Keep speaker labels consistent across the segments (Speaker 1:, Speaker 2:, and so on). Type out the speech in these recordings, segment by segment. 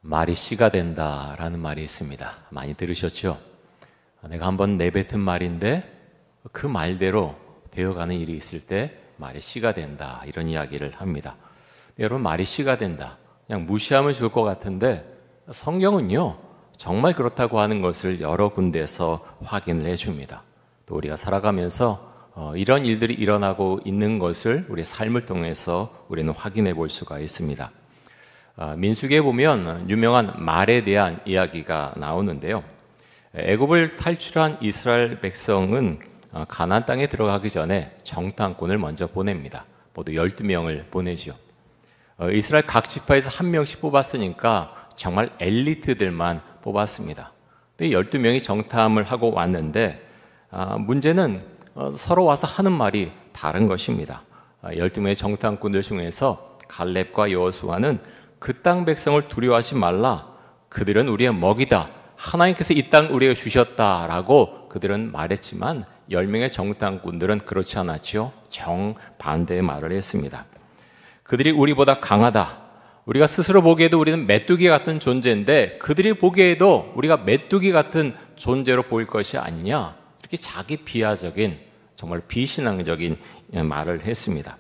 Speaker 1: 말이 씨가 된다라는 말이 있습니다. 많이 들으셨죠? 내가 한번 내뱉은 말인데 그 말대로 되어가는 일이 있을 때 말이 씨가 된다, 이런 이야기를 합니다. 여러분, 말이 씨가 된다, 그냥 무시하면 좋을 것 같은데 성경은요 정말 그렇다고 하는 것을 여러 군데에서 확인을 해줍니다. 또 우리가 살아가면서 이런 일들이 일어나고 있는 것을 우리의 삶을 통해서 우리는 확인해 볼 수가 있습니다. 민수기에 보면 유명한 말에 대한 이야기가 나오는데요. 애굽을 탈출한 이스라엘 백성은 가나안 땅에 들어가기 전에 정탐꾼을 먼저 보냅니다. 모두 12명을 보내죠. 이스라엘 각 지파에서 한 명씩 뽑았으니까 정말 엘리트들만 뽑았습니다. 12명이 정탐을 하고 왔는데 문제는 서로 와서 하는 말이 다른 것입니다. 12명의 정탐꾼들 중에서 갈렙과 여호수아는 그 땅 백성을 두려워하지 말라, 그들은 우리의 먹이다, 하나님께서 이 땅 우리에게 주셨다라고 그들은 말했지만 10명의 정탐꾼들은 그렇지 않았죠. 정반대의 말을 했습니다. 그들이 우리보다 강하다, 우리가 스스로 보기에도 우리는 메뚜기 같은 존재인데 그들이 보기에도 우리가 메뚜기 같은 존재로 보일 것이 아니냐, 이렇게 자기 비하적인, 정말 비신앙적인 말을 했습니다.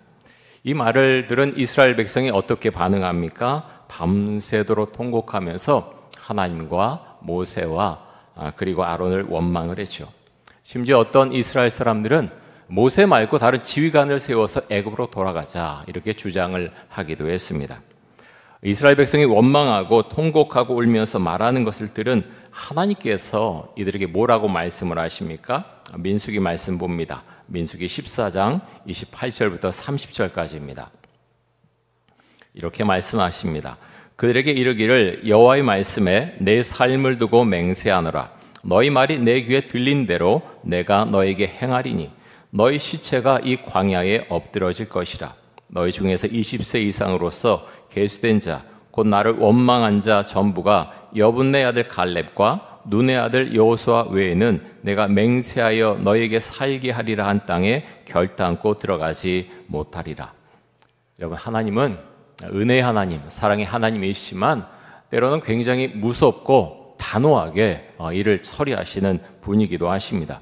Speaker 1: 이 말을 들은 이스라엘 백성이 어떻게 반응합니까? 밤새도록 통곡하면서 하나님과 모세와 그리고 아론을 원망을 했죠. 심지어 어떤 이스라엘 사람들은 모세 말고 다른 지휘관을 세워서 애굽으로 돌아가자, 이렇게 주장을 하기도 했습니다. 이스라엘 백성이 원망하고 통곡하고 울면서 말하는 것을 들은 하나님께서 이들에게 뭐라고 말씀을 하십니까? 민수기 말씀 봅니다. 민수기 14장 28절부터 30절까지입니다. 이렇게 말씀하십니다. 그들에게 이르기를 여호와의 말씀에 내 삶을 두고 맹세하노라. 너희 말이 내 귀에 들린 대로 내가 너에게 행하리니 너희 시체가 이 광야에 엎드러질 것이라. 너희 중에서 20세 이상으로서 계수된 자, 곧 나를 원망한 자 전부가 여분네 아들 갈렙과 눈의 아들 여호수아 외에는 내가 맹세하여 너에게 살게 하리라 한 땅에 결단코 들어가지 못하리라. 여러분, 하나님은 은혜의 하나님, 사랑의 하나님이시지만 때로는 굉장히 무섭고 단호하게 일을 처리하시는 분이기도 하십니다.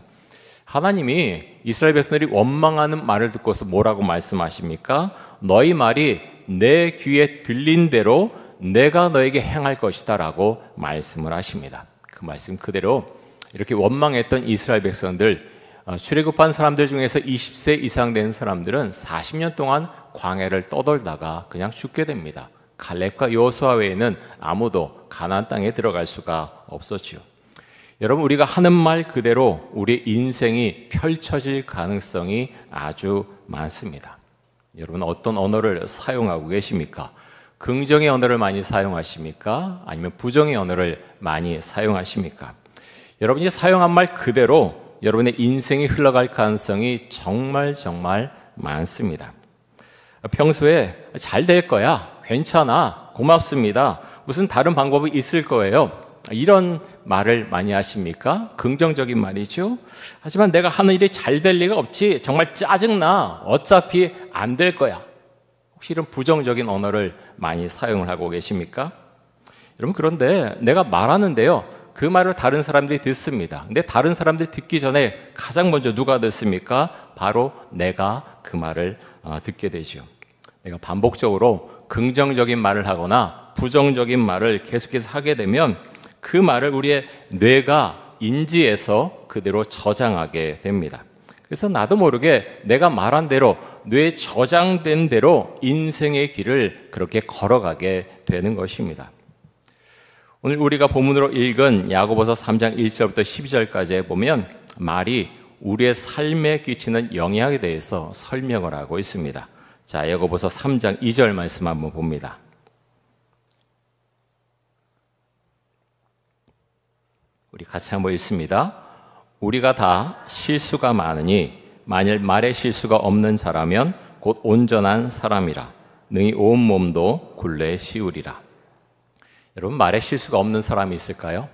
Speaker 1: 하나님이 이스라엘 백성들이 원망하는 말을 듣고서 뭐라고 말씀하십니까? 너희 말이 내 귀에 들린 대로 내가 너에게 행할 것이다 라고 말씀을 하십니다. 그 말씀 그대로 이렇게 원망했던 이스라엘 백성들, 출애굽한 사람들 중에서 20세 이상 된 사람들은 40년 동안 광야를 떠돌다가 그냥 죽게 됩니다. 갈렙과 여호수아 외에는 아무도 가나안 땅에 들어갈 수가 없었지요. 여러분, 우리가 하는 말 그대로 우리 인생이 펼쳐질 가능성이 아주 많습니다. 여러분, 어떤 언어를 사용하고 계십니까? 긍정의 언어를 많이 사용하십니까? 아니면 부정의 언어를 많이 사용하십니까? 여러분이 사용한 말 그대로 여러분의 인생이 흘러갈 가능성이 정말 많습니다. 평소에 잘 될 거야, 괜찮아, 고맙습니다, 무슨 다른 방법이 있을 거예요, 이런 말을 많이 하십니까? 긍정적인 말이죠. 하지만 내가 하는 일이 잘 될 리가 없지, 정말 짜증나, 어차피 안 될 거야, 혹시 이런 부정적인 언어를 많이 사용을 하고 계십니까? 여러분, 그런데 내가 말하는데요, 그 말을 다른 사람들이 듣습니다. 근데 다른 사람들이 듣기 전에 가장 먼저 누가 듣습니까? 바로 내가 그 말을 듣게 되죠. 내가 반복적으로 긍정적인 말을 하거나 부정적인 말을 계속해서 하게 되면 그 말을 우리의 뇌가 인지해서 그대로 저장하게 됩니다. 그래서 나도 모르게 내가 말한 대로, 뇌에 저장된 대로 인생의 길을 그렇게 걸어가게 되는 것입니다. 오늘 우리가 본문으로 읽은 야고보서 3장 1절부터 12절까지에 보면 말이 우리의 삶에 끼치는 영향에 대해서 설명을 하고 있습니다. 자, 야고보서 3장 2절 말씀 한번 봅니다. 우리 같이 한번 읽습니다. 우리가 다 실수가 많으니 만일 말에 실수가 없는 자라면 곧 온전한 사람이라 능히 온 몸도 굴레에 씌우리라. 여러분, 말에 실수가 없는 사람이 있을까요?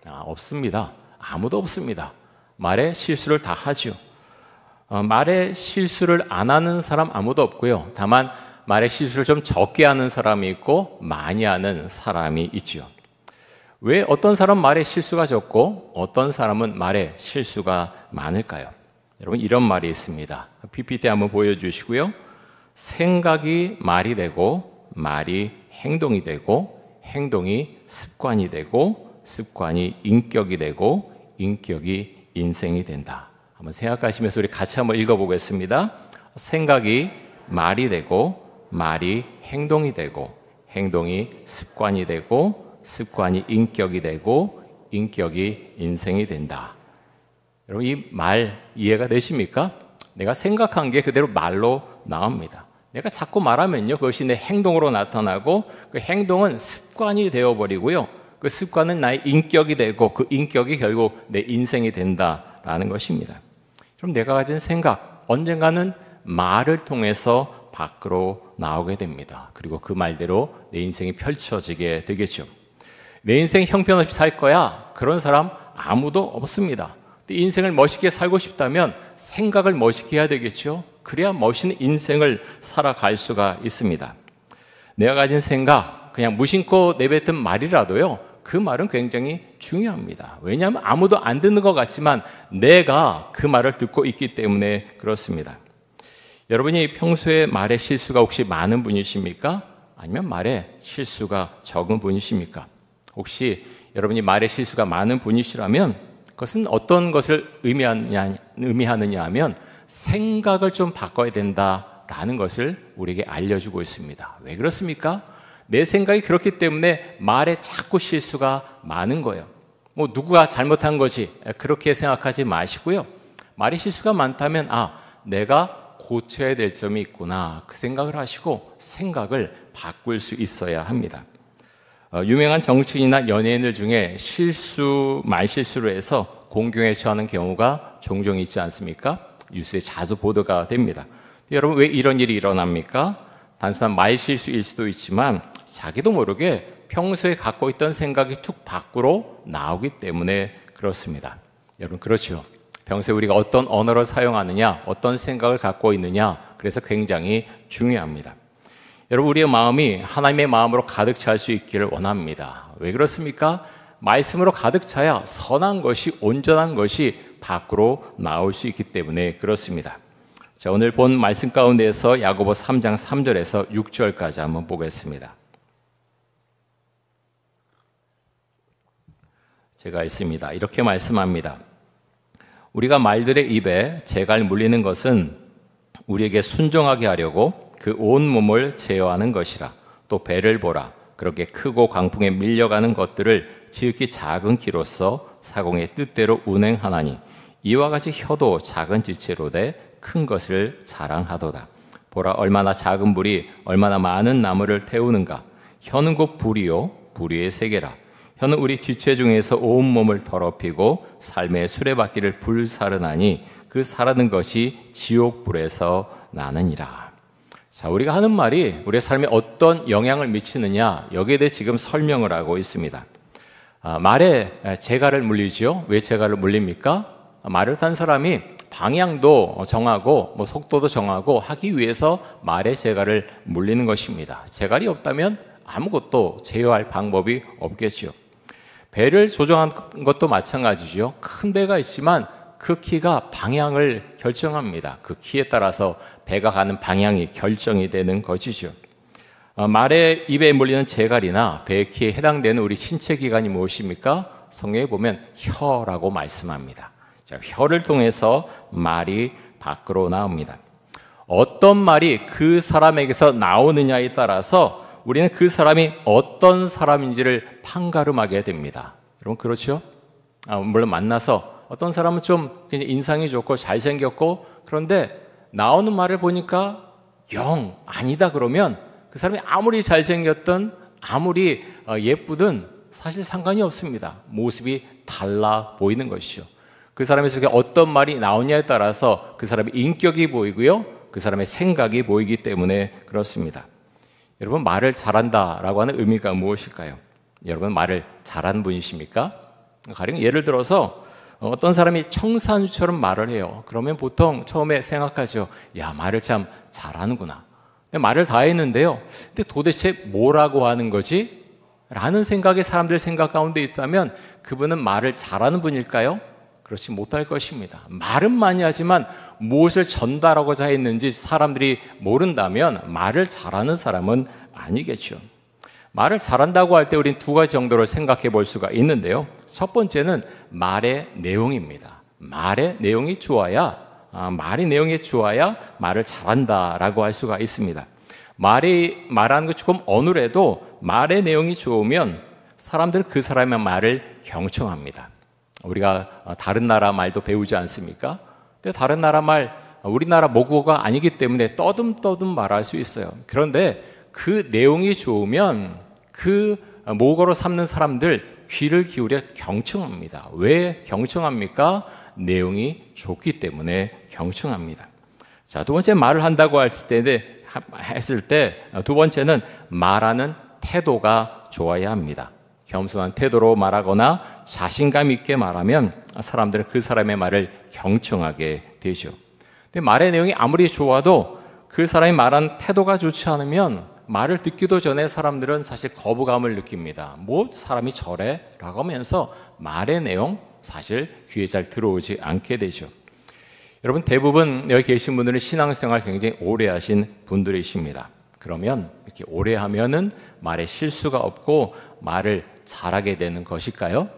Speaker 1: 없습니다. 아무도 없습니다. 말에 실수를 다 하죠. 말에 실수를 안 하는 사람 아무도 없고요. 다만 말의 실수를 좀 적게 하는 사람이 있고 많이 하는 사람이 있죠. 왜 어떤 사람은 말의 실수가 적고 어떤 사람은 말의 실수가 많을까요? 여러분, 이런 말이 있습니다. PPT 한번 보여주시고요. 생각이 말이 되고 말이 행동이 되고 행동이 습관이 되고 습관이 인격이 되고 인격이 인생이 된다. 한번 생각하시면서 우리 같이 한번 읽어보겠습니다. 생각이 말이 되고 말이 행동이 되고 행동이 습관이 되고 습관이 인격이 되고 인격이 인생이 된다. 여러분, 이 말 이해가 되십니까? 내가 생각한 게 그대로 말로 나옵니다. 내가 자꾸 말하면요, 그것이 내 행동으로 나타나고 그 행동은 습관이 되어버리고요, 그 습관은 나의 인격이 되고 그 인격이 결국 내 인생이 된다라는 것입니다. 그럼 내가 가진 생각, 언젠가는 말을 통해서 밖으로 나오게 됩니다. 그리고 그 말대로 내 인생이 펼쳐지게 되겠죠. 내 인생 형편없이 살 거야, 그런 사람 아무도 없습니다. 인생을 멋있게 살고 싶다면 생각을 멋있게 해야 되겠죠. 그래야 멋있는 인생을 살아갈 수가 있습니다. 내가 가진 생각, 그냥 무심코 내뱉은 말이라도요, 그 말은 굉장히 중요합니다. 왜냐하면 아무도 안 듣는 것 같지만 내가 그 말을 듣고 있기 때문에 그렇습니다. 여러분이 평소에 말에 실수가 혹시 많은 분이십니까? 아니면 말에 실수가 적은 분이십니까? 혹시 여러분이 말에 실수가 많은 분이시라면 그것은 어떤 것을 의미하느냐 하면 생각을 좀 바꿔야 된다라는 것을 우리에게 알려주고 있습니다. 왜 그렇습니까? 내 생각이 그렇기 때문에 말에 자꾸 실수가 많은 거예요. 뭐 누구가 잘못한 거지 그렇게 생각하지 마시고요. 말에 실수가 많다면 내가 고쳐야 될 점이 있구나, 그 생각을 하시고 생각을 바꿀 수 있어야 합니다. 유명한 정치인이나 연예인들 중에 말실수로 해서 공경에 처하는 경우가 종종 있지 않습니까? 뉴스에 자주 보도가 됩니다. 여러분, 왜 이런 일이 일어납니까? 단순한 말실수일 수도 있지만 자기도 모르게 평소에 갖고 있던 생각이 툭 밖으로 나오기 때문에 그렇습니다. 여러분, 그렇죠. 평소에 우리가 어떤 언어를 사용하느냐, 어떤 생각을 갖고 있느냐, 그래서 굉장히 중요합니다. 여러분, 우리의 마음이 하나님의 마음으로 가득 찰 수 있기를 원합니다. 왜 그렇습니까? 말씀으로 가득 차야 선한 것이, 온전한 것이 밖으로 나올 수 있기 때문에 그렇습니다. 자, 오늘 본 말씀 가운데에서 야고보 3장 3절에서 6절까지 한번 보겠습니다. 제가 있습니다. 이렇게 말씀합니다. 우리가 말들의 입에 재갈 물리는 것은 우리에게 순종하게 하려고 그 온 몸을 제어하는 것이라. 또 배를 보라. 그렇게 크고 강풍에 밀려가는 것들을 지극히 작은 키로서 사공의 뜻대로 운행하나니 이와 같이 혀도 작은 지체로 돼 큰 것을 자랑하도다. 보라, 얼마나 작은 불이 얼마나 많은 나무를 태우는가. 혀는 곧 불이요 불의의 세계라. 혀는 우리 지체 중에서 온 몸을 더럽히고 삶의 수레바퀴를 불사르나니 그 사르는 것이 지옥불에서 나느니라. 자, 우리가 하는 말이 우리의 삶에 어떤 영향을 미치느냐, 여기에 대해 지금 설명을 하고 있습니다. 말에 재갈을 물리죠. 왜 재갈을 물립니까? 말을 탄 사람이 방향도 정하고 속도도 정하고 하기 위해서 말에 재갈을 물리는 것입니다. 재갈이 없다면 아무것도 제어할 방법이 없겠죠. 배를 조정한 것도 마찬가지죠. 큰 배가 있지만 그 키가 방향을 결정합니다. 그 키에 따라서 배가 가는 방향이 결정이 되는 것이죠. 말의 입에 물리는 재갈이나 배의 키에 해당되는 우리 신체 기관이 무엇입니까? 성경에 보면 혀라고 말씀합니다. 자, 혀를 통해서 말이 밖으로 나옵니다. 어떤 말이 그 사람에게서 나오느냐에 따라서 우리는 그 사람이 어떤 사람인지를 판가름하게 됩니다. 여러분, 그렇죠? 물론 만나서 어떤 사람은 좀 인상이 좋고 잘생겼고 그런데 나오는 말을 보니까 영 아니다 그러면 그 사람이 아무리 잘생겼든 아무리 예쁘든 사실 상관이 없습니다. 모습이 달라 보이는 것이죠. 그 사람의 속에 어떤 말이 나오냐에 따라서 그 사람의 인격이 보이고요, 그 사람의 생각이 보이기 때문에 그렇습니다. 여러분, 말을 잘한다라고 하는 의미가 무엇일까요? 여러분, 말을 잘하는 분이십니까? 가령 예를 들어서 어떤 사람이 청산유처럼 말을 해요. 그러면 보통 처음에 생각하죠. 야, 말을 참 잘하는구나. 말을 다 했는데요. 근데 도대체 뭐라고 하는 거지? 라는 생각이 사람들 생각 가운데 있다면 그분은 말을 잘하는 분일까요? 그렇지 못할 것입니다. 말은 많이 하지만 무엇을 전달하고자 했는지 사람들이 모른다면 말을 잘하는 사람은 아니겠죠. 말을 잘한다고 할 때 우린 두 가지 정도를 생각해 볼 수가 있는데요. 첫 번째는 말의 내용입니다. 말의 내용이 좋아야 말을 잘한다라고 할 수가 있습니다. 말하는 것 조금 어눌해도 말의 내용이 좋으면 사람들은 그 사람의 말을 경청합니다. 우리가 다른 나라 말도 배우지 않습니까? 근데 다른 나라 말, 우리나라 모국어가 아니기 때문에 떠듬떠듬 말할 수 있어요. 그런데 그 내용이 좋으면 그 모국어로 삼는 사람들 귀를 기울여 경청합니다. 왜 경청합니까? 내용이 좋기 때문에 경청합니다. 자, 두 번째 말을 한다고 했을 때 두 번째는 말하는 태도가 좋아야 합니다. 겸손한 태도로 말하거나 자신감 있게 말하면 사람들은 그 사람의 말을 경청하게 되죠. 근데 말의 내용이 아무리 좋아도 그 사람이 말하는 태도가 좋지 않으면 말을 듣기도 전에 사람들은 사실 거부감을 느낍니다. 뭐 사람이 저래? 라고 하면서 말의 내용 사실 귀에 잘 들어오지 않게 되죠. 여러분 대부분 여기 계신 분들은 신앙생활 굉장히 오래 하신 분들이십니다. 그러면 이렇게 오래 하면은 말에 실수가 없고 말을 잘하게 되는 것일까요?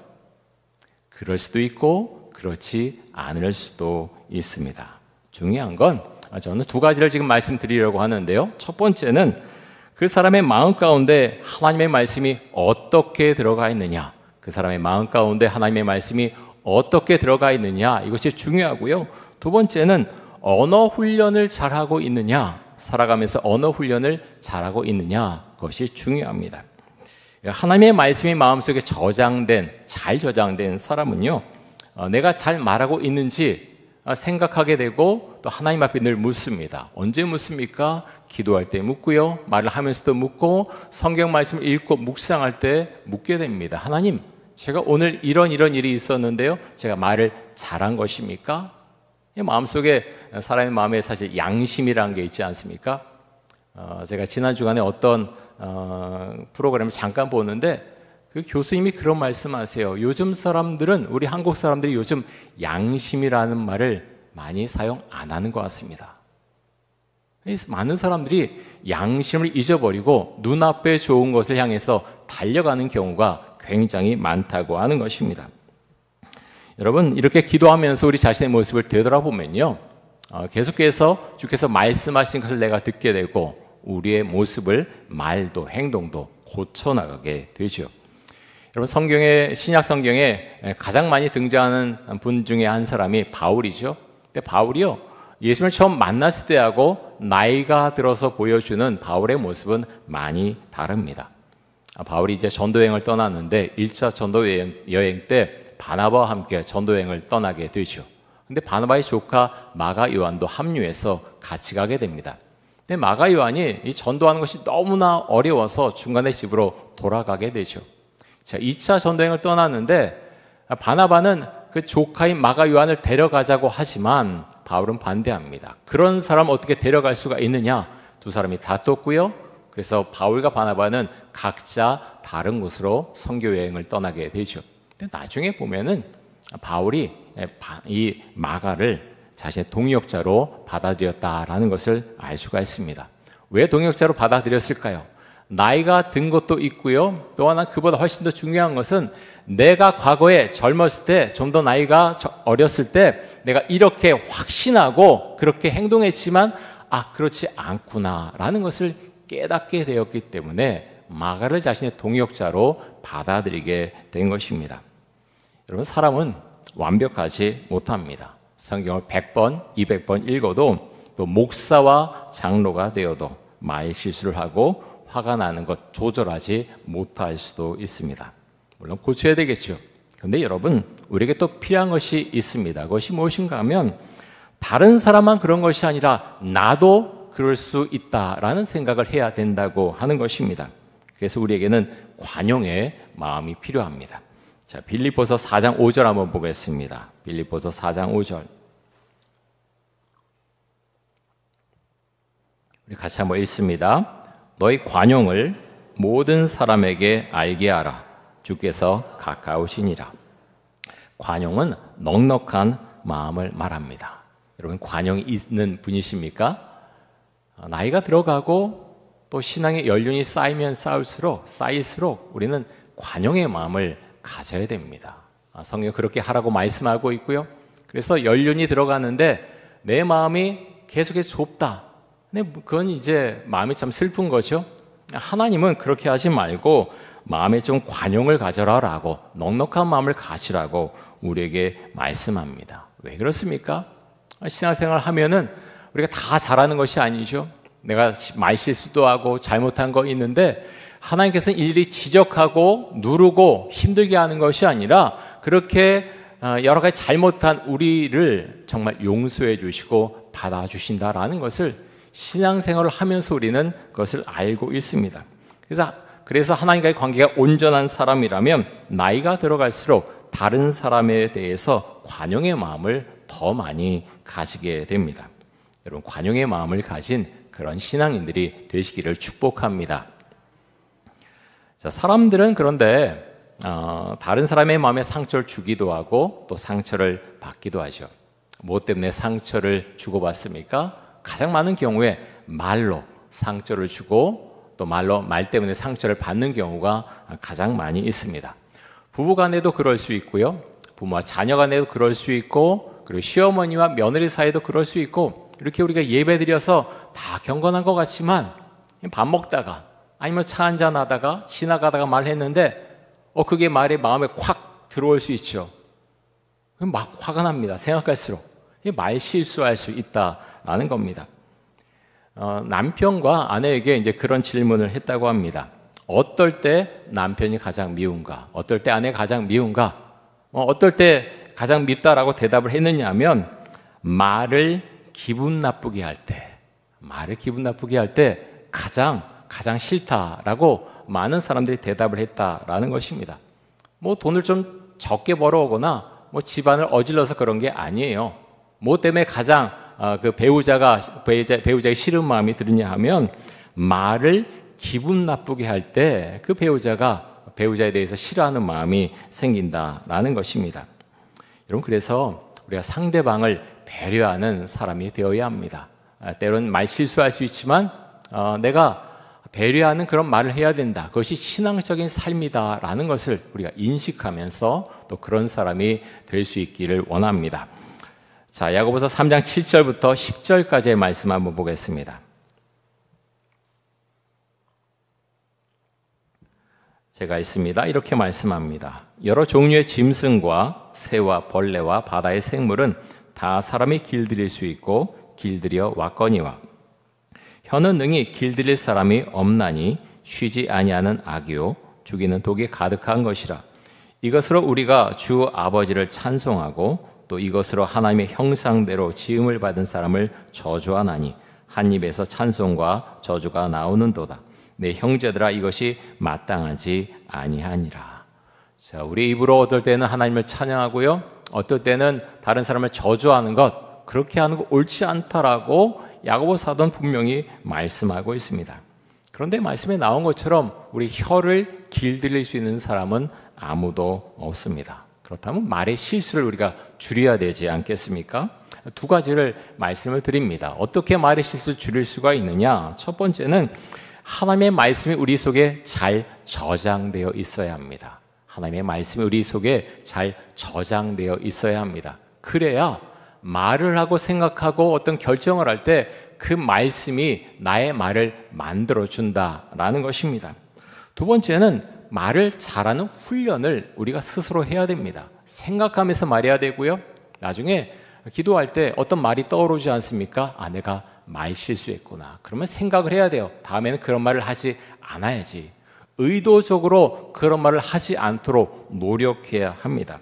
Speaker 1: 그럴 수도 있고 그렇지 않을 수도 있습니다. 중요한 건 저는 두 가지를 지금 말씀드리려고 하는데요. 첫 번째는 그 사람의 마음 가운데 하나님의 말씀이 어떻게 들어가 있느냐, 그 사람의 마음 가운데 하나님의 말씀이 어떻게 들어가 있느냐, 이것이 중요하고요. 두 번째는 언어 훈련을 잘하고 있느냐, 살아가면서 언어 훈련을 잘하고 있느냐, 그것이 중요합니다. 하나님의 말씀이 마음속에 잘 저장된 사람은요, 내가 잘 말하고 있는지 생각하게 되고 또 하나님 앞에 늘 묻습니다. 언제 묻습니까? 기도할 때 묻고요, 말을 하면서도 묻고, 성경 말씀을 읽고 묵상할 때 묻게 됩니다. 하나님, 제가 오늘 이런 일이 있었는데요, 제가 말을 잘한 것입니까? 마음속에, 사람의 마음에 사실 양심이라는 게 있지 않습니까? 제가 지난 주간에 어떤 프로그램을 잠깐 보는데 그 교수님이 그런 말씀하세요. 요즘 사람들은, 우리 한국 사람들이 요즘 양심이라는 말을 많이 사용 안 하는 것 같습니다. 많은 사람들이 양심을 잊어버리고 눈앞에 좋은 것을 향해서 달려가는 경우가 굉장히 많다고 하는 것입니다. 여러분, 이렇게 기도하면서 우리 자신의 모습을 되돌아보면요, 계속해서 주께서 말씀하신 것을 내가 듣게 되고 우리의 모습을, 말도 행동도 고쳐나가게 되죠. 여러분, 신약 성경에 가장 많이 등장하는 분 중에 한 사람이 바울이죠. 근데 바울이요, 예수님을 처음 만났을 때하고 나이가 들어서 보여주는 바울의 모습은 많이 다릅니다. 바울이 이제 전도여행을 떠났는데 1차 전도여행 때 바나바와 함께 전도여행을 떠나게 되죠. 근데 바나바의 조카 마가 요한도 합류해서 같이 가게 됩니다. 근데 마가 요한이 이 전도하는 것이 너무나 어려워서 중간에 집으로 돌아가게 되죠. 자, 2차 전도여행을 떠났는데 바나바는 그 조카인 마가 요한을 데려가자고 하지만 바울은 반대합니다. 그런 사람 어떻게 데려갈 수가 있느냐? 두 사람이 다퉜고요. 그래서 바울과 바나바는 각자 다른 곳으로 선교 여행을 떠나게 되죠. 근데 나중에 보면은 바울이 이 마가를 자신의 동역자로 받아들였다라는 것을 알 수가 있습니다. 왜 동역자로 받아들였을까요? 나이가 든 것도 있고요. 또 하나 그보다 훨씬 더 중요한 것은 내가 과거에 젊었을 때, 좀 더 나이가 어렸을 때 내가 이렇게 확신하고 그렇게 행동했지만 그렇지 않구나라는 것을 깨닫게 되었기 때문에 마가를 자신의 동역자로 받아들이게 된 것입니다. 여러분, 사람은 완벽하지 못합니다. 성경을 100번, 200번 읽어도, 또 목사와 장로가 되어도 말 실수를 하고 화가 나는 것 조절하지 못할 수도 있습니다. 물론 고쳐야 되겠죠. 그런데 여러분, 우리에게 또 필요한 것이 있습니다. 그것이 무엇인가 하면 다른 사람만 그런 것이 아니라 나도 그럴 수 있다라는 생각을 해야 된다고 하는 것입니다. 그래서 우리에게는 관용의 마음이 필요합니다. 자, 빌립보서 4장 5절 한번 보겠습니다. 빌립보서 4장 5절. 우리 같이 한번 읽습니다. 너희 관용을 모든 사람에게 알게 하라. 주께서 가까우시니라. 관용은 넉넉한 마음을 말합니다. 여러분, 관용이 있는 분이십니까? 나이가 들어가고 또 신앙의 연륜이 쌓일수록 우리는 관용의 마음을 가져야 됩니다. 성경 그렇게 하라고 말씀하고 있고요. 그래서 연륜이 들어가는데 내 마음이 계속해서 좁다. 근데 그건 이제 마음이 참 슬픈 거죠. 하나님은 그렇게 하지 말고 마음에 좀 관용을 가져라라고, 넉넉한 마음을 가지라고 우리에게 말씀합니다. 왜 그렇습니까? 신앙생활 하면은 우리가 다 잘하는 것이 아니죠. 내가 말실수도 하고 잘못한 거 있는데 하나님께서는 일일이 지적하고 누르고 힘들게 하는 것이 아니라 그렇게 여러 가지 잘못한 우리를 정말 용서해 주시고 받아주신다라는 것을 신앙생활을 하면서 우리는 그것을 알고 있습니다. 그래서 하나님과의 관계가 온전한 사람이라면 나이가 들어갈수록 다른 사람에 대해서 관용의 마음을 더 많이 가지게 됩니다. 여러분, 관용의 마음을 가진 그런 신앙인들이 되시기를 축복합니다. 자, 사람들은 그런데 다른 사람의 마음에 상처를 주기도 하고 또 상처를 받기도 하죠. 무엇 때문에 상처를 주고받습니까? 가장 많은 경우에 말로 상처를 주고 또 말 때문에 상처를 받는 경우가 가장 많이 있습니다. 부부 간에도 그럴 수 있고요. 부모와 자녀 간에도 그럴 수 있고, 그리고 시어머니와 며느리 사이도 그럴 수 있고, 이렇게 우리가 예배드려서 다 경건한 것 같지만 밥 먹다가 아니면 차 한잔 하다가 지나가다가 말했는데 그게 말에 마음에 콱 들어올 수 있죠. 막 화가 납니다. 생각할수록 말 실수할 수 있다라는 겁니다. 남편과 아내에게 이제 그런 질문을 했다고 합니다. 어떨 때 남편이 가장 미운가? 어떨 때 아내가 가장 미운가? 어떨 때 가장 밉다라고 대답을 했느냐 하면 말을 기분 나쁘게 할 때 가장 싫다라고 많은 사람들이 대답을 했다라는 것입니다. 돈을 좀 적게 벌어오거나 집안을 어질러서 그런 게 아니에요. 뭐 때문에 가장 그 배우자의 싫은 마음이 드느냐 하면 말을 기분 나쁘게 할 때 그 배우자에 대해서 싫어하는 마음이 생긴다라는 것입니다. 여러분, 그래서 우리가 상대방을 배려하는 사람이 되어야 합니다. 때로는 말 실수할 수 있지만 내가 배려하는 그런 말을 해야 된다. 그것이 신앙적인 삶이다라는 것을 우리가 인식하면서 또 그런 사람이 될 수 있기를 원합니다. 자, 야고보서 3장 7절부터 10절까지의 말씀 한번 보겠습니다. 제가 있습니다. 이렇게 말씀합니다. 여러 종류의 짐승과 새와 벌레와 바다의 생물은 다 사람이 길들일 수 있고 길들여 왔거니와 혀는 능히 길들일 사람이 없나니 쉬지 아니하는 악이요 죽이는 독이 가득한 것이라. 이것으로 우리가 주 아버지를 찬송하고 또 이것으로 하나님의 형상대로 지음을 받은 사람을 저주하나니 한 입에서 찬송과 저주가 나오는도다. 내 형제들아, 이것이 마땅하지 아니하니라. 자, 우리 입으로 어떨 때는 하나님을 찬양하고요, 어떨 때는 다른 사람을 저주하는 것, 그렇게 하는 거 옳지 않다라고 야고보 사도는 분명히 말씀하고 있습니다. 그런데 말씀에 나온 것처럼 우리 혀를 길들일 수 있는 사람은 아무도 없습니다. 그렇다면 말의 실수를 우리가 줄여야 되지 않겠습니까? 두 가지를 말씀을 드립니다. 어떻게 말의 실수를 줄일 수가 있느냐? 첫 번째는 하나님의 말씀이 우리 속에 잘 저장되어 있어야 합니다. 하나님의 말씀이 우리 속에 잘 저장되어 있어야 합니다. 그래야 말을 하고 생각하고 어떤 결정을 할 때 그 말씀이 나의 말을 만들어준다라는 것입니다. 두 번째는 말을 잘하는 훈련을 우리가 스스로 해야 됩니다. 생각하면서 말해야 되고요. 나중에 기도할 때 어떤 말이 떠오르지 않습니까? 내가 말 실수했구나. 그러면 생각을 해야 돼요. 다음에는 그런 말을 하지 않아야지. 의도적으로 그런 말을 하지 않도록 노력해야 합니다.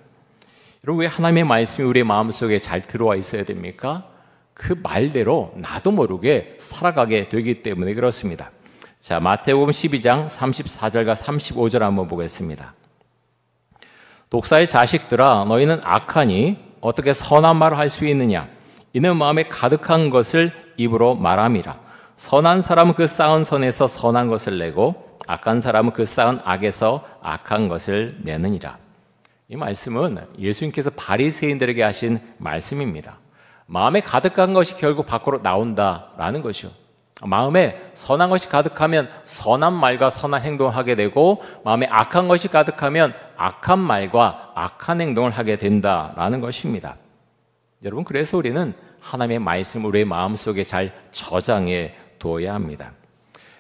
Speaker 1: 여러분, 왜 하나님의 말씀이 우리의 마음속에 잘 들어와 있어야 됩니까? 그 말대로 나도 모르게 살아가게 되기 때문에 그렇습니다. 자, 마태복음 12장 34절과 35절 한번 보겠습니다. 독사의 자식들아, 너희는 악하니 어떻게 선한 말을 할 수 있느냐? 이는 마음에 가득한 것을 입으로 말함이라. 선한 사람은 그 쌓은 선에서 선한 것을 내고 악한 사람은 그 쌓은 악에서 악한 것을 내느니라. 이 말씀은 예수님께서 바리새인들에게 하신 말씀입니다. 마음에 가득한 것이 결국 밖으로 나온다라는 것이요. 마음에 선한 것이 가득하면 선한 말과 선한 행동을 하게 되고, 마음에 악한 것이 가득하면 악한 말과 악한 행동을 하게 된다라는 것입니다. 여러분, 그래서 우리는 하나님의 말씀을 우리의 마음속에 잘 저장해 두어야 합니다.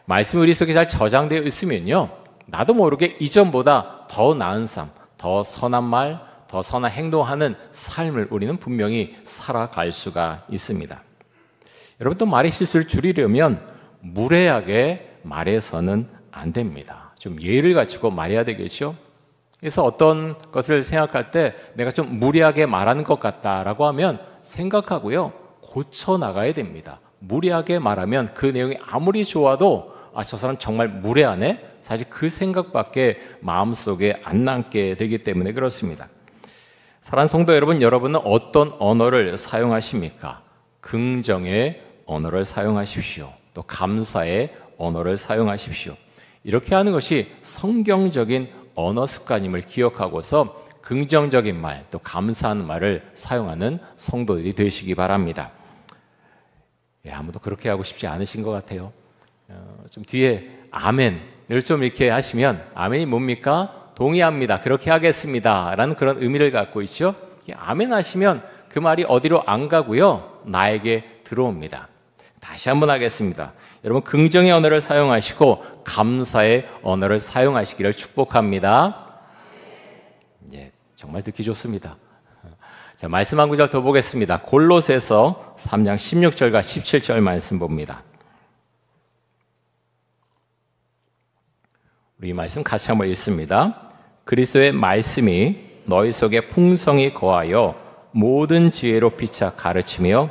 Speaker 1: 말씀이 우리 속에 잘 저장되어 있으면요, 나도 모르게 이전보다 더 나은 삶, 더 선한 말, 더 선한 행동하는 삶을 우리는 분명히 살아갈 수가 있습니다. 여러분, 또 말의 실수를 줄이려면 무례하게 말해서는 안 됩니다. 좀 예의를 갖추고 말해야 되겠죠. 그래서 어떤 것을 생각할 때 내가 좀 무례하게 말하는 것 같다라고 하면 생각하고요, 고쳐 나가야 됩니다. 무례하게 말하면 그 내용이 아무리 좋아도 저 사람 정말 무례하네? 사실 그 생각밖에 마음속에 안 남게 되기 때문에 그렇습니다. 사랑하는 성도 여러분, 여러분은 어떤 언어를 사용하십니까? 긍정의 언어를 사용하십시오. 또 감사의 언어를 사용하십시오. 이렇게 하는 것이 성경적인 언어 습관임을 기억하고서 긍정적인 말, 또 감사하는 말을 사용하는 성도들이 되시기 바랍니다. 아무도 그렇게 하고 싶지 않으신 것 같아요. 좀 뒤에 아멘을 좀 이렇게 하시면, 아멘이 뭡니까? 동의합니다. 그렇게 하겠습니다. 라는 그런 의미를 갖고 있죠. 아멘 하시면 그 말이 어디로 안 가고요, 나에게 들어옵니다. 다시 한번 하겠습니다. 여러분, 긍정의 언어를 사용하시고 감사의 언어를 사용하시기를 축복합니다. 정말 듣기 좋습니다. 자, 말씀 한 구절 더 보겠습니다. 골로새서 3장 16절과 17절 말씀 봅니다. 우리 이 말씀 같이 한번 읽습니다. 그리스도의 말씀이 너희 속에 풍성히 거하여 모든 지혜로 피차 가르치며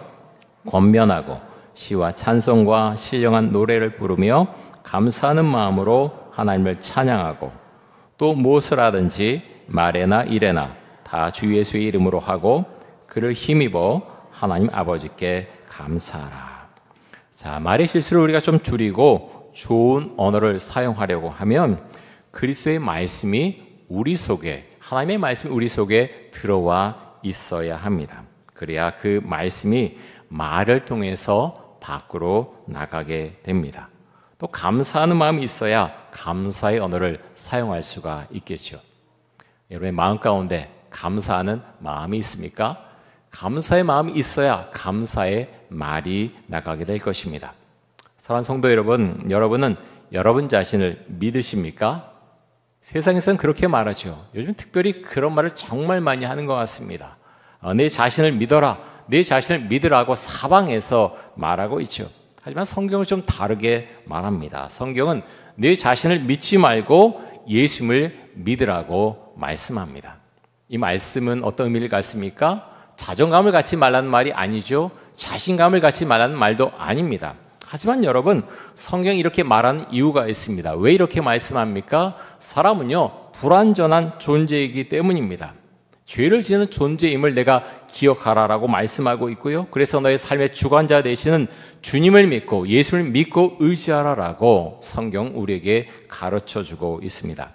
Speaker 1: 권면하고 시와 찬송과 신령한 노래를 부르며 감사하는 마음으로 하나님을 찬양하고, 또 무엇을 하든지 말에나 일에나 다 주 예수의 이름으로 하고 그를 힘입어 하나님 아버지께 감사하라. 자, 말의 실수를 우리가 좀 줄이고 좋은 언어를 사용하려고 하면 그리스도의 말씀이 우리 속에, 하나님의 말씀이 우리 속에 들어와 있어야 합니다. 그래야 그 말씀이 말을 통해서 밖으로 나가게 됩니다. 또 감사하는 마음이 있어야 감사의 언어를 사용할 수가 있겠죠. 여러분의 마음 가운데 감사하는 마음이 있습니까? 감사의 마음이 있어야 감사의 말이 나가게 될 것입니다. 사랑하는 성도 여러분, 여러분은 여러분 자신을 믿으십니까? 세상에서는 그렇게 말하죠. 요즘 특별히 그런 말을 정말 많이 하는 것 같습니다. 내 자신을 믿어라, 내 자신을 믿으라고 사방에서 말하고 있죠. 하지만 성경은 좀 다르게 말합니다. 성경은 내 자신을 믿지 말고 예수님을 믿으라고 말씀합니다. 이 말씀은 어떤 의미를 갖습니까? 자존감을 갖지 말라는 말이 아니죠. 자신감을 갖지 말라는 말도 아닙니다. 하지만 여러분, 성경이 이렇게 말하는 이유가 있습니다. 왜 이렇게 말씀합니까? 사람은요, 불완전한 존재이기 때문입니다. 죄를 지는 존재임을 내가 기억하라라고 말씀하고 있고요. 그래서 너의 삶의 주관자 되시는 주님을 믿고 예수를 믿고 의지하라라고 성경 우리에게 가르쳐주고 있습니다.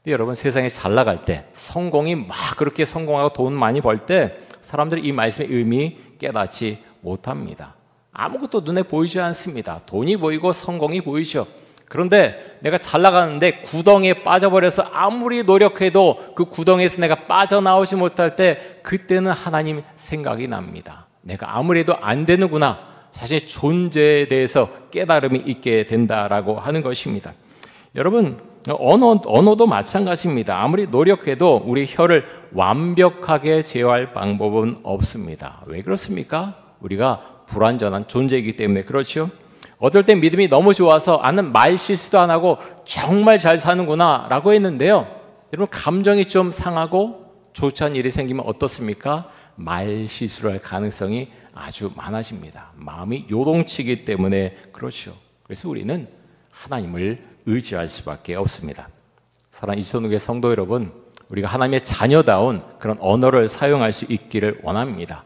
Speaker 1: 여러분, 세상에 잘 나갈 때, 성공이 막 그렇게 성공하고 돈 많이 벌 때 사람들이 이 말씀의 의미 깨닫지 못합니다. 아무것도 눈에 보이지 않습니다. 돈이 보이고 성공이 보이죠. 그런데 내가 잘 나가는데 구덩이에 빠져버려서 아무리 노력해도 그 구덩이에서 내가 빠져나오지 못할 때, 그때는 하나님 생각이 납니다. 내가 아무리 해도 안 되는구나, 자신의 존재에 대해서 깨달음이 있게 된다라고 하는 것입니다. 여러분, 언어도 마찬가지입니다. 아무리 노력해도 우리 혀를 완벽하게 제어할 방법은 없습니다. 왜 그렇습니까? 우리가 불완전한 존재이기 때문에 그렇죠. 어떨 땐 믿음이 너무 좋아서 나는 말 실수도 안 하고 정말 잘 사는구나 라고 했는데요, 여러분, 감정이 좀 상하고 좋지 않은 일이 생기면 어떻습니까? 말 실수를 할 가능성이 아주 많아집니다. 마음이 요동치기 때문에 그렇죠. 그래서 우리는 하나님을 의지할 수밖에 없습니다. 사랑하는 이천욱의 성도 여러분, 우리가 하나님의 자녀다운 그런 언어를 사용할 수 있기를 원합니다.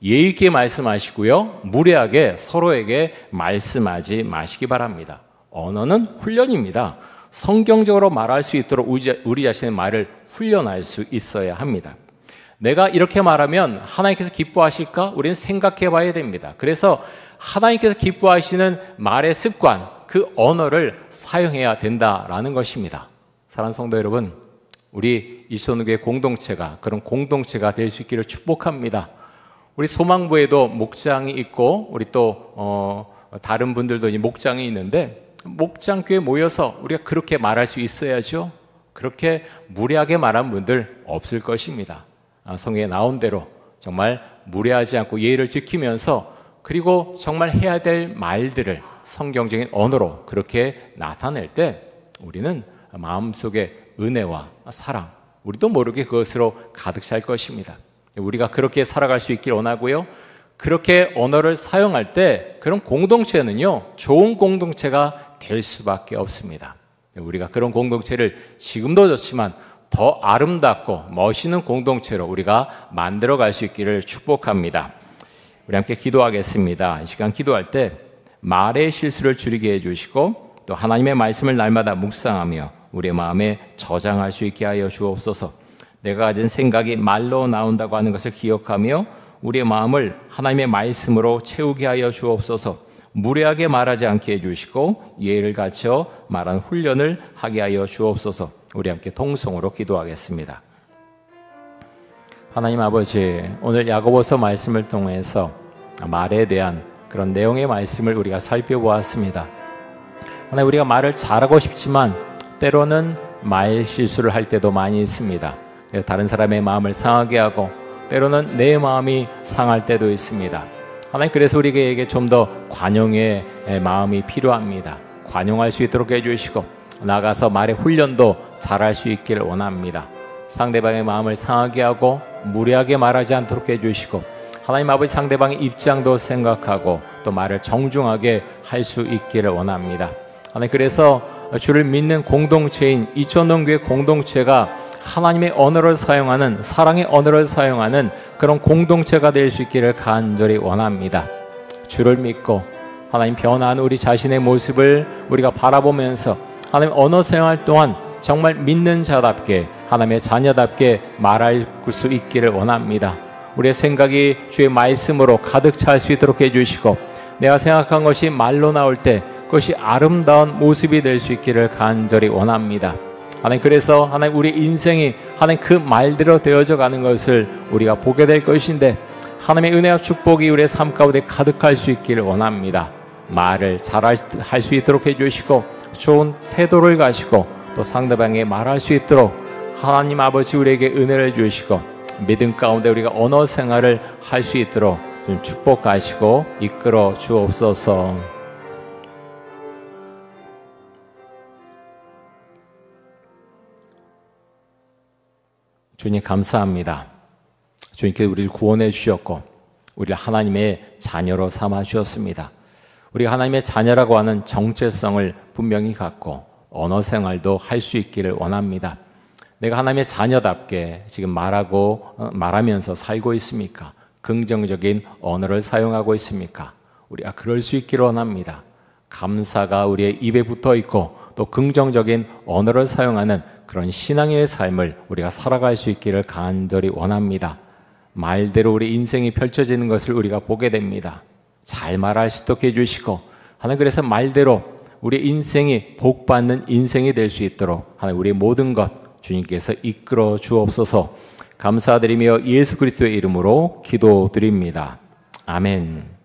Speaker 1: 예의 있게 말씀하시고요. 무례하게 서로에게 말씀하지 마시기 바랍니다. 언어는 훈련입니다. 성경적으로 말할 수 있도록 우리 자신의 말을 훈련할 수 있어야 합니다. 내가 이렇게 말하면 하나님께서 기뻐하실까? 우리는 생각해 봐야 됩니다. 그래서 하나님께서 기뻐하시는 말의 습관, 그 언어를 사용해야 된다라는 것입니다. 사랑하는 성도 여러분, 우리 이천우교회 공동체가 그런 공동체가 될 수 있기를 축복합니다. 우리 소망부에도 목장이 있고 우리 또 다른 분들도 목장이 있는데 목장교회 모여서 우리가 그렇게 말할 수 있어야죠. 그렇게 무례하게 말한 분들 없을 것입니다. 성경에 나온 대로 정말 무례하지 않고 예의를 지키면서 그리고 정말 해야 될 말들을 성경적인 언어로 그렇게 나타낼 때 우리는 마음속에 은혜와 사랑, 우리도 모르게 그것으로 가득 찰 것입니다. 우리가 그렇게 살아갈 수 있길 원하고요. 그렇게 언어를 사용할 때 그런 공동체는요, 좋은 공동체가 될 수밖에 없습니다. 우리가 그런 공동체를 지금도 좋지만 더 아름답고 멋있는 공동체로 우리가 만들어갈 수 있기를 축복합니다. 우리 함께 기도하겠습니다. 이 시간 기도할 때 말의 실수를 줄이게 해주시고 또 하나님의 말씀을 날마다 묵상하며 우리의 마음에 저장할 수 있게 하여 주옵소서. 내가 가진 생각이 말로 나온다고 하는 것을 기억하며 우리의 마음을 하나님의 말씀으로 채우게 하여 주옵소서. 무례하게 말하지 않게 해주시고 예의를 갖춰 말하는 훈련을 하게 하여 주옵소서. 우리 함께 통성으로 기도하겠습니다. 하나님 아버지, 오늘 야고보서 말씀을 통해서 말에 대한 그런 내용의 말씀을 우리가 살펴보았습니다. 하나님, 우리가 말을 잘하고 싶지만 때로는 말 실수를 할 때도 많이 있습니다. 다른 사람의 마음을 상하게 하고 때로는 내 마음이 상할 때도 있습니다. 하나님, 그래서 우리에게 좀 더 관용의 마음이 필요합니다. 관용할 수 있도록 해주시고 나가서 말의 훈련도 잘할 수 있기를 원합니다. 상대방의 마음을 상하게 하고 무례하게 말하지 않도록 해주시고 하나님 아버지, 상대방의 입장도 생각하고 또 말을 정중하게 할 수 있기를 원합니다. 하나님, 그래서 주를 믿는 공동체인 이천동교회 공동체가 하나님의 언어를 사용하는, 사랑의 언어를 사용하는 그런 공동체가 될 수 있기를 간절히 원합니다. 주를 믿고 하나님 변화하는 우리 자신의 모습을 우리가 바라보면서 하나님 언어 사용할 동안 정말 믿는 자답게 하나님의 자녀답게 말할 수 있기를 원합니다. 우리의 생각이 주의 말씀으로 가득 찰 수 있도록 해주시고 내가 생각한 것이 말로 나올 때 그것이 아름다운 모습이 될 수 있기를 간절히 원합니다. 하나님, 그래서 하나님 우리 인생이 하나님 그 말대로 되어져 가는 것을 우리가 보게 될 것인데 하나님의 은혜와 축복이 우리의 삶 가운데 가득할 수 있기를 원합니다. 말을 잘할 수 있도록 해주시고 좋은 태도를 가지고 또 상대방에게 말할 수 있도록 하나님 아버지 우리에게 은혜를 주시고 믿음 가운데 우리가 언어 생활을 할 수 있도록 좀 축복하시고 이끌어 주옵소서. 주님 감사합니다. 주님께서 우리를 구원해 주셨고 우리를 하나님의 자녀로 삼아 주셨습니다. 우리가 하나님의 자녀라고 하는 정체성을 분명히 갖고 언어 생활도 할 수 있기를 원합니다. 내가 하나님의 자녀답게 지금 말하면서 살고 있습니까? 긍정적인 언어를 사용하고 있습니까? 우리가 그럴 수 있기를 원합니다. 감사가 우리의 입에 붙어 있고 또 긍정적인 언어를 사용하는 그런 신앙의 삶을 우리가 살아갈 수 있기를 간절히 원합니다. 말대로 우리 인생이 펼쳐지는 것을 우리가 보게 됩니다. 잘 말할 수 있도록 해주시고 하나님, 그래서 말대로 우리 인생이 복받는 인생이 될 수 있도록 하나님 우리의 모든 것 주님께서 이끌어 주옵소서. 감사드리며 예수 그리스도의 이름으로 기도드립니다. 아멘.